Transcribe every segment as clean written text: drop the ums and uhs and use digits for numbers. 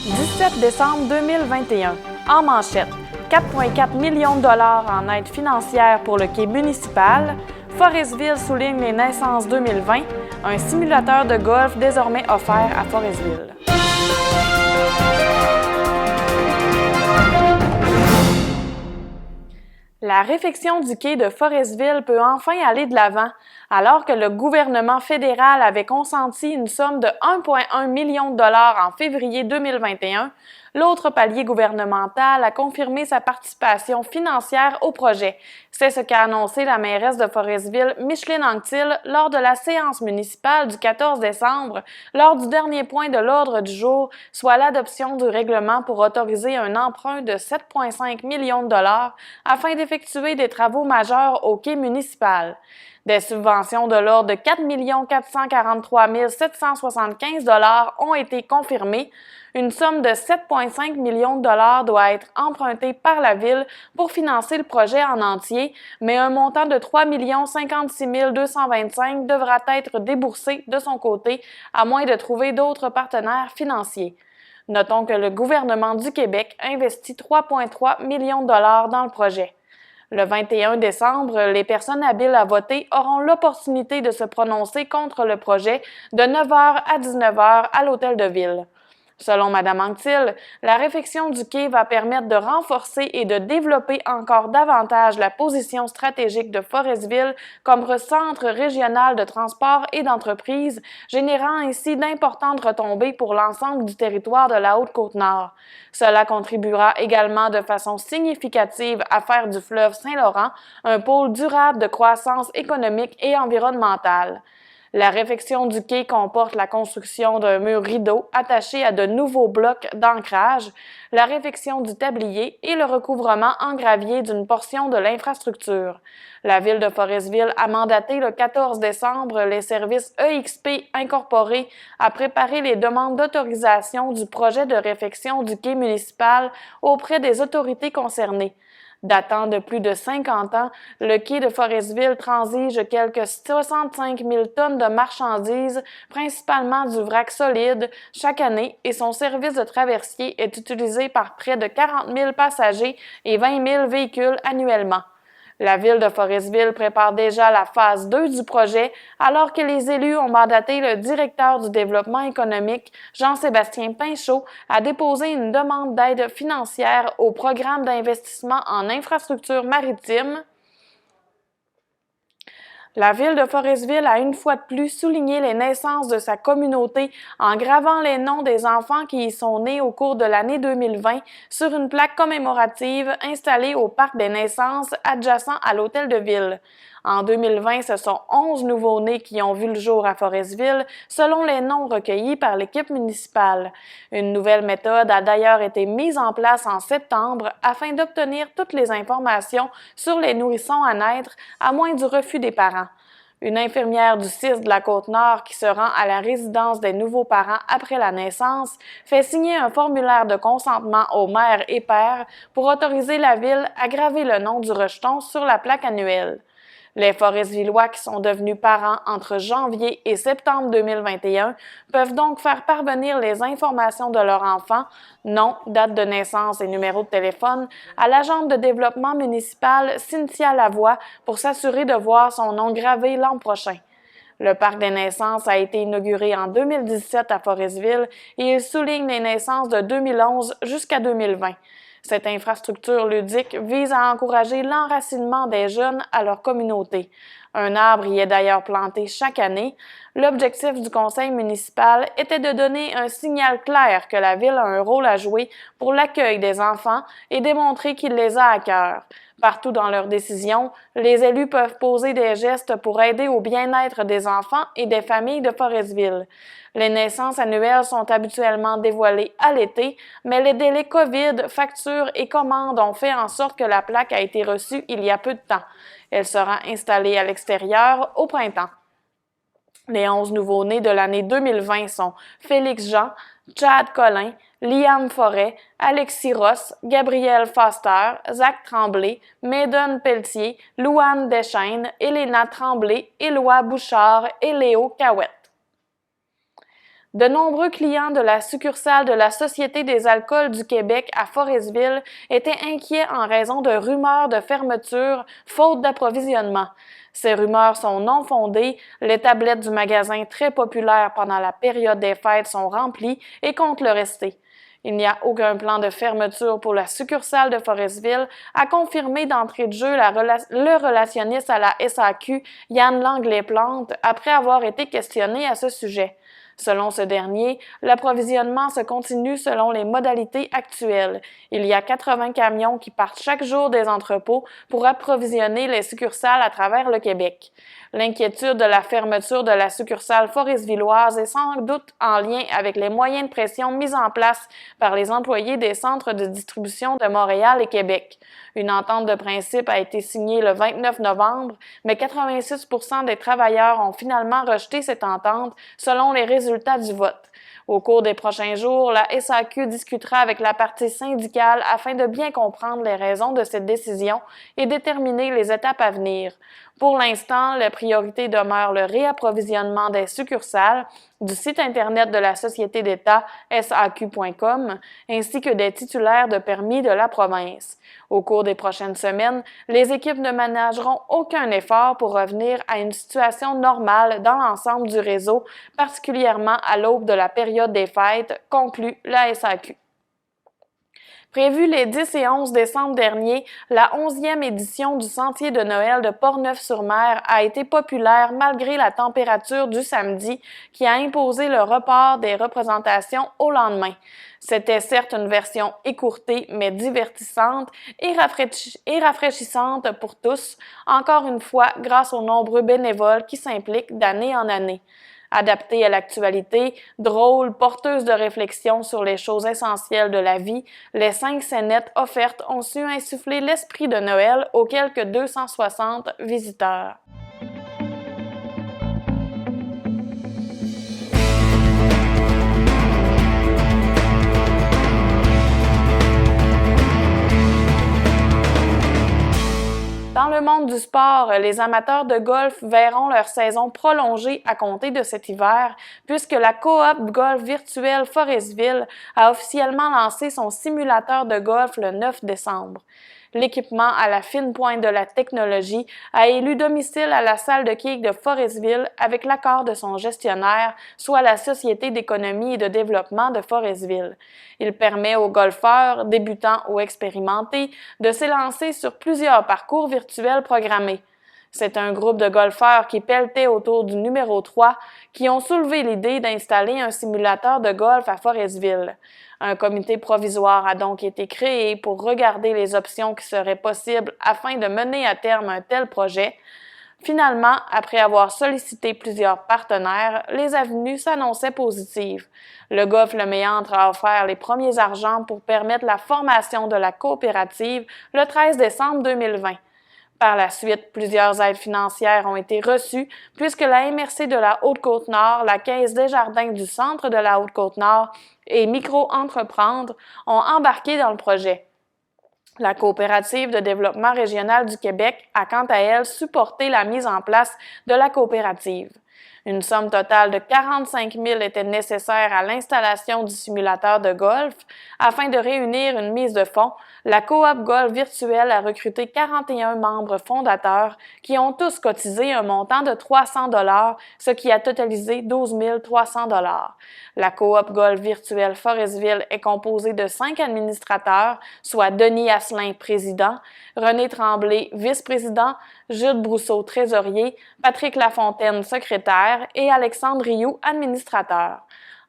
17 décembre 2021. En manchette, 4,4 millions de dollars en aide financière pour le quai municipal. Forestville souligne les naissances 2020. Un simulateur de golf désormais offert à Forestville. La réfection du quai de Forestville peut enfin aller de l'avant. Alors que le gouvernement fédéral avait consenti une somme de 1,1 million de dollars en février 2021, l'autre palier gouvernemental a confirmé sa participation financière au projet. C'est ce qu'a annoncé la mairesse de Forestville, Micheline Anctil, lors de la séance municipale du 14 décembre, lors du dernier point de l'ordre du jour, soit l'adoption du règlement pour autoriser un emprunt de 7,5 millions de dollars afin d'effectuer des travaux majeurs au quai municipal. Des subventions de l'ordre de 4 443 775 $ ont été confirmées. Une somme de 7,5 millions de dollars doit être empruntée par la Ville pour financer le projet en entier, mais un montant de 3 56 225 devra être déboursé de son côté, à moins de trouver d'autres partenaires financiers. Notons que le gouvernement du Québec investit 3,3 millions de dollars dans le projet. Le 21 décembre, les personnes habiles à voter auront l'opportunité de se prononcer contre le projet de 9h à 19h à l'Hôtel de Ville. Selon Mme Anctil, la réfection du quai va permettre de renforcer et de développer encore davantage la position stratégique de Forestville comme centre régional de transport et d'entreprise, générant ainsi d'importantes retombées pour l'ensemble du territoire de la Haute-Côte-Nord. Cela contribuera également de façon significative à faire du fleuve Saint-Laurent un pôle durable de croissance économique et environnementale. La réfection du quai comporte la construction d'un mur rideau attaché à de nouveaux blocs d'ancrage, la réfection du tablier et le recouvrement en gravier d'une portion de l'infrastructure. La Ville de Forestville a mandaté le 14 décembre les services EXP incorporés à préparer les demandes d'autorisation du projet de réfection du quai municipal auprès des autorités concernées. Datant de plus de 50 ans, le quai de Forestville transige quelques 65 000 tonnes de marchandises, principalement du vrac solide, chaque année et son service de traversier est utilisé par près de 40 000 passagers et 20 000 véhicules annuellement. La Ville de Forestville prépare déjà la phase 2 du projet, alors que les élus ont mandaté le directeur du développement économique, Jean-Sébastien Pinchot, à déposer une demande d'aide financière au programme d'investissement en infrastructures maritimes. La Ville de Forestville a une fois de plus souligné les naissances de sa communauté en gravant les noms des enfants qui y sont nés au cours de l'année 2020 sur une plaque commémorative installée au Parc des naissances adjacent à l'Hôtel de Ville. En 2020, ce sont 11 nouveaux-nés qui ont vu le jour à Forestville, selon les noms recueillis par l'équipe municipale. Une nouvelle méthode a d'ailleurs été mise en place en septembre afin d'obtenir toutes les informations sur les nourrissons à naître, à moins du refus des parents. Une infirmière du CIS de la Côte-Nord qui se rend à la résidence des nouveaux parents après la naissance fait signer un formulaire de consentement aux mères et pères pour autoriser la Ville à graver le nom du rejeton sur la plaque annuelle. Les Foresvillois qui sont devenus parents entre janvier et septembre 2021 peuvent donc faire parvenir les informations de leur enfant, nom, date de naissance et numéro de téléphone, à l'agente de développement municipal Cynthia Lavoie pour s'assurer de voir son nom gravé l'an prochain. Le Parc des naissances a été inauguré en 2017 à Forestville et il souligne les naissances de 2011 jusqu'à 2020. Cette infrastructure ludique vise à encourager l'enracinement des jeunes à leur communauté. Un arbre y est d'ailleurs planté chaque année. L'objectif du conseil municipal était de donner un signal clair que la Ville a un rôle à jouer pour l'accueil des enfants et démontrer qu'il les a à cœur. Partout dans leurs décisions, les élus peuvent poser des gestes pour aider au bien-être des enfants et des familles de Forestville. Les naissances annuelles sont habituellement dévoilées à l'été, mais les délais COVID, factures et commandes ont fait en sorte que la plaque a été reçue il y a peu de temps. Elle sera installée à l'extérieur au printemps. Les 11 nouveaux-nés de l'année 2020 sont Félix Jean, Chad Collin, Liam Forêt, Alexis Ross, Gabriel Foster, Zach Tremblay, Maiden Pelletier, Louane Deschênes, Elena Tremblay, Éloi Bouchard et Léo Cahouette. De nombreux clients de la succursale de la Société des alcools du Québec à Forestville étaient inquiets en raison de rumeurs de fermeture faute d'approvisionnement. Ces rumeurs sont non fondées, les tablettes du magasin très populaires pendant la période des fêtes sont remplies et comptent le rester. Il n'y a aucun plan de fermeture pour la succursale de Forestville, a confirmé d'entrée de jeu le relationniste à la SAQ, Yann Langlais-Plante, après avoir été questionné à ce sujet. Selon ce dernier, l'approvisionnement se continue selon les modalités actuelles. Il y a 80 camions qui partent chaque jour des entrepôts pour approvisionner les succursales à travers le Québec. L'inquiétude de la fermeture de la succursale foresvilloise est sans doute en lien avec les moyens de pression mis en place par les employés des centres de distribution de Montréal et Québec. Une entente de principe a été signée le 29 novembre, mais 86% des travailleurs ont finalement rejeté cette entente selon les résultats du vote. Au cours des prochains jours, la SAQ discutera avec la partie syndicale afin de bien comprendre les raisons de cette décision et déterminer les étapes à venir. Pour l'instant, la priorité demeure le réapprovisionnement des succursales, du site Internet de la Société d'État SAQ.com, ainsi que des titulaires de permis de la province. Au cours des prochaines semaines, les équipes ne ménageront aucun effort pour revenir à une situation normale dans l'ensemble du réseau, particulièrement à l'aube de la période des fêtes, conclut la SAQ. Prévue les 10 et 11 décembre dernier, la 11e édition du Sentier de Noël de Portneuf-sur-Mer a été populaire malgré la température du samedi qui a imposé le report des représentations au lendemain. C'était certes une version écourtée mais divertissante et rafraîchissante pour tous, encore une fois grâce aux nombreux bénévoles qui s'impliquent d'année en année. Adaptée à l'actualité, drôle, porteuse de réflexion sur les choses essentielles de la vie, les 5 scénettes offertes ont su insuffler l'esprit de Noël aux quelques 260 visiteurs. Dans le monde du sport, les amateurs de golf verront leur saison prolongée à compter de cet hiver, puisque la Coop Golf virtuelle Forestville a officiellement lancé son simulateur de golf le 9 décembre. L'équipement à la fine pointe de la technologie a élu domicile à la salle de quilles de Forestville avec l'accord de son gestionnaire, soit la Société d'économie et de développement de Forestville. Il permet aux golfeurs, débutants ou expérimentés, de s'élancer sur plusieurs parcours virtuels programmés. C'est un groupe de golfeurs qui pelletait autour du numéro 3 qui ont soulevé l'idée d'installer un simulateur de golf à Forestville. Un comité provisoire a donc été créé pour regarder les options qui seraient possibles afin de mener à terme un tel projet. Finalement, après avoir sollicité plusieurs partenaires, les avenues s'annonçaient positives. Le Golf Le Méandre a offert les premiers argents pour permettre la formation de la coopérative le 13 décembre 2020. Par la suite, plusieurs aides financières ont été reçues puisque la MRC de la Haute-Côte-Nord, la Caisse Desjardins du Centre de la Haute-Côte-Nord et Micro-Entreprendre ont embarqué dans le projet. La Coopérative de développement régional du Québec a quant à elle supporté la mise en place de la coopérative. Une somme totale de 45 000 était nécessaire à l'installation du simulateur de golf. Afin de réunir une mise de fonds, la Coop Golf virtuelle a recruté 41 membres fondateurs qui ont tous cotisé un montant de 300 $, ce qui a totalisé 12 300 $. La Coop Golf virtuelle Forestville est composée de 5 administrateurs, soit Denis Asselin, président, René Tremblay, vice-président, Jude Brousseau, trésorier, Patrick Lafontaine, secrétaire et Alexandre Rioux, administrateur.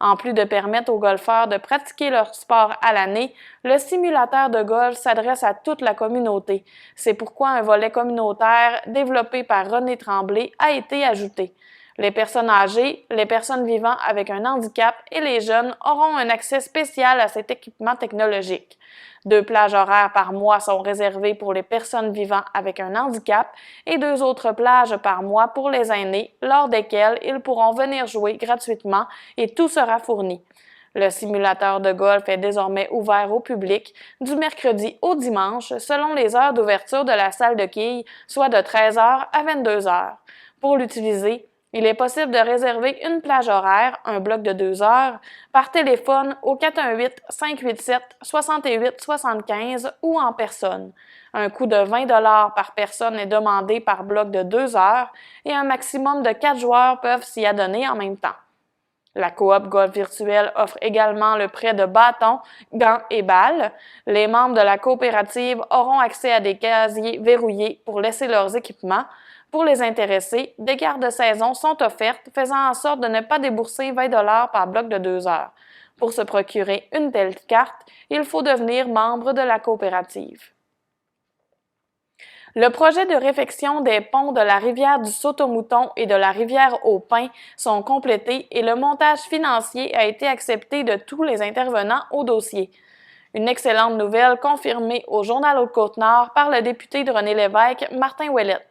En plus de permettre aux golfeurs de pratiquer leur sport à l'année, le simulateur de golf s'adresse à toute la communauté. C'est pourquoi un volet communautaire développé par René Tremblay a été ajouté. Les personnes âgées, les personnes vivant avec un handicap et les jeunes auront un accès spécial à cet équipement technologique. 2 plages horaires par mois sont réservées pour les personnes vivant avec un handicap et 2 autres plages par mois pour les aînés, lors desquelles ils pourront venir jouer gratuitement et tout sera fourni. Le simulateur de golf est désormais ouvert au public du mercredi au dimanche selon les heures d'ouverture de la salle de quilles, soit de 13h à 22h. Pour l'utiliser, Il est possible de réserver une plage horaire, un bloc de 2 heures, par téléphone au 418-587-6875 ou en personne. Un coût de 20 $ par personne est demandé par bloc de 2 heures et un maximum de 4 joueurs peuvent s'y adonner en même temps. La coop golf virtuelle offre également le prêt de bâtons, gants et balles. Les membres de la coopérative auront accès à des casiers verrouillés pour laisser leurs équipements. Pour les intéressés, des cartes de saison sont offertes, faisant en sorte de ne pas débourser 20 $ par bloc de 2 heures. Pour se procurer une telle carte, il faut devenir membre de la coopérative. Le projet de réfection des ponts de la rivière du Saut-au-Mouton et de la rivière aux Pins sont complétés et le montage financier a été accepté de tous les intervenants au dossier. Une excellente nouvelle confirmée au Journal Haute-Côte-Nord par le député de René-Lévesque, Martin Ouellette.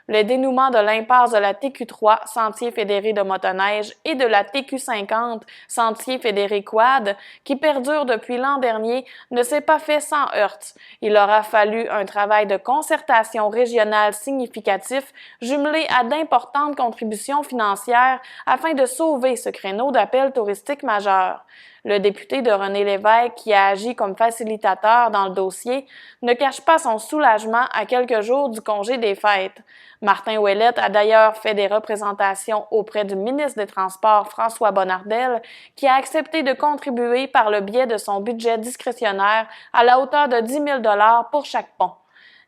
Le dénouement de l'impasse de la TQ3, Sentier fédéré de motoneige, et de la TQ50, Sentier fédéré quad, qui perdure depuis l'an dernier, ne s'est pas fait sans heurts. Il aura fallu un travail de concertation régionale significatif, jumelé à d'importantes contributions financières afin de sauver ce créneau d'appel touristique majeur. Le député de René-Lévesque, qui a agi comme facilitateur dans le dossier, ne cache pas son soulagement à quelques jours du congé des fêtes. Martin Ouellette a d'ailleurs fait des représentations auprès du ministre des Transports François Bonnardel, qui a accepté de contribuer par le biais de son budget discrétionnaire à la hauteur de 10 000 $ pour chaque pont.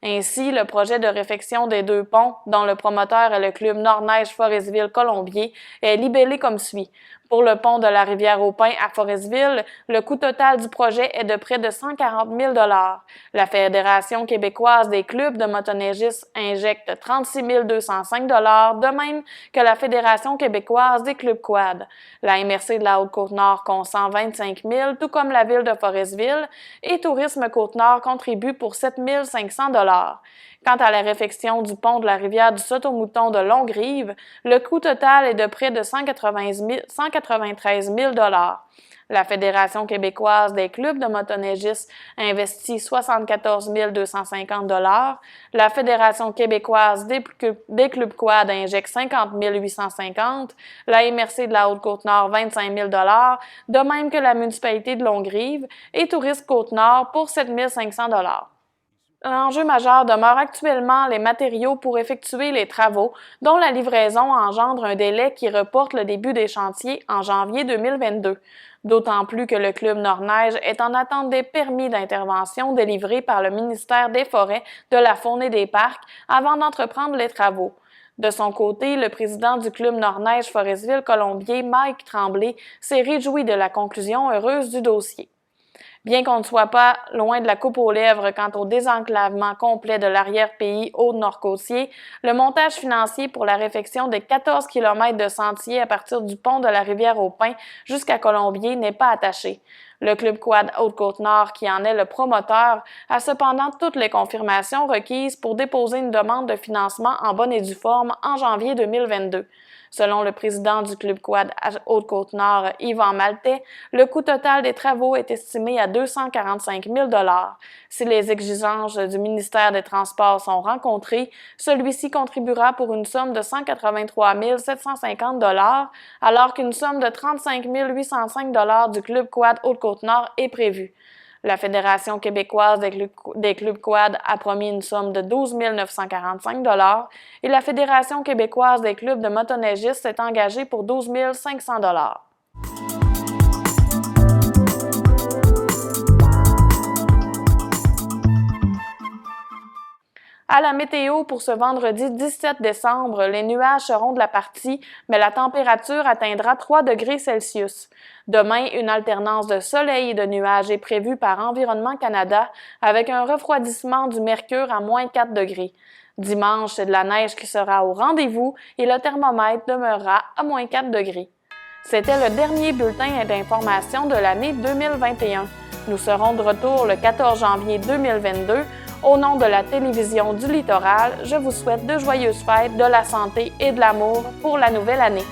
Ainsi, le projet de réfection des 2 ponts, dont le promoteur est le club Nord-Neige Forestville-Colombier, est libellé comme suit. Pour le pont de la rivière aux Pins à Forestville, le coût total du projet est de près de 140 000 $. La Fédération québécoise des clubs de motoneigistes injecte 36 205 $, de même que la Fédération québécoise des clubs quad. La MRC de la Haute-Côte-Nord consent 25 000 $, tout comme la ville de Forestville, et Tourisme Côte-Nord contribue pour 7 500 $. Quant à la réfection du pont de la rivière du Saut-au-Mouton de Longue-Rive, le coût total est de près de 193 000 $. La Fédération québécoise des clubs de motoneigistes investit 74 250 $. La Fédération québécoise des clubs quad injecte 50 850 $. La MRC de la Haute-Côte-Nord 25 000 $, de même que la municipalité de Longue-Rive et Tourisme Côte-Nord pour 7 500 $. L'enjeu majeur demeure actuellement les matériaux pour effectuer les travaux, dont la livraison engendre un délai qui reporte le début des chantiers en janvier 2022. D'autant plus que le Club Nord-Neige est en attente des permis d'intervention délivrés par le ministère des Forêts, de la Faune et des Parcs avant d'entreprendre les travaux. De son côté, le président du Club Nord-Neige Forestville-Colombier, Mike Tremblay, s'est réjoui de la conclusion heureuse du dossier. Bien qu'on ne soit pas loin de la coupe aux lèvres quant au désenclavement complet de l'arrière-pays Haut-Nord-Côtier, le montage financier pour la réfection des 14 km de sentiers à partir du pont de la rivière aux Pins jusqu'à Colombier n'est pas attaché. Le Club Quad Haute-Côte-Nord, qui en est le promoteur, a cependant toutes les confirmations requises pour déposer une demande de financement en bonne et due forme en janvier 2022. Selon le président du Club Quad Haute-Côte-Nord, Yvan Maltais, le coût total des travaux est estimé à 245 000 $. Si les exigences du ministère des Transports sont rencontrées, celui-ci contribuera pour une somme de 183 750 $, alors qu'une somme de 35 805 $ du Club Quad Haute-Côte-Nord est prévue. La Fédération québécoise des clubs quad a promis une somme de 12 945 $ et la Fédération québécoise des clubs de motoneigistes s'est engagée pour 12 500 $. À la météo, pour ce vendredi 17 décembre, les nuages seront de la partie, mais la température atteindra 3 degrés Celsius. Demain, une alternance de soleil et de nuages est prévue par Environnement Canada, avec un refroidissement du mercure à moins 4 degrés. Dimanche, c'est de la neige qui sera au rendez-vous et le thermomètre demeurera à moins 4 degrés. C'était le dernier bulletin d'information de l'année 2021. Nous serons de retour le 14 janvier 2022. Au nom de la télévision du littoral, je vous souhaite de joyeuses fêtes, de la santé et de l'amour pour la nouvelle année.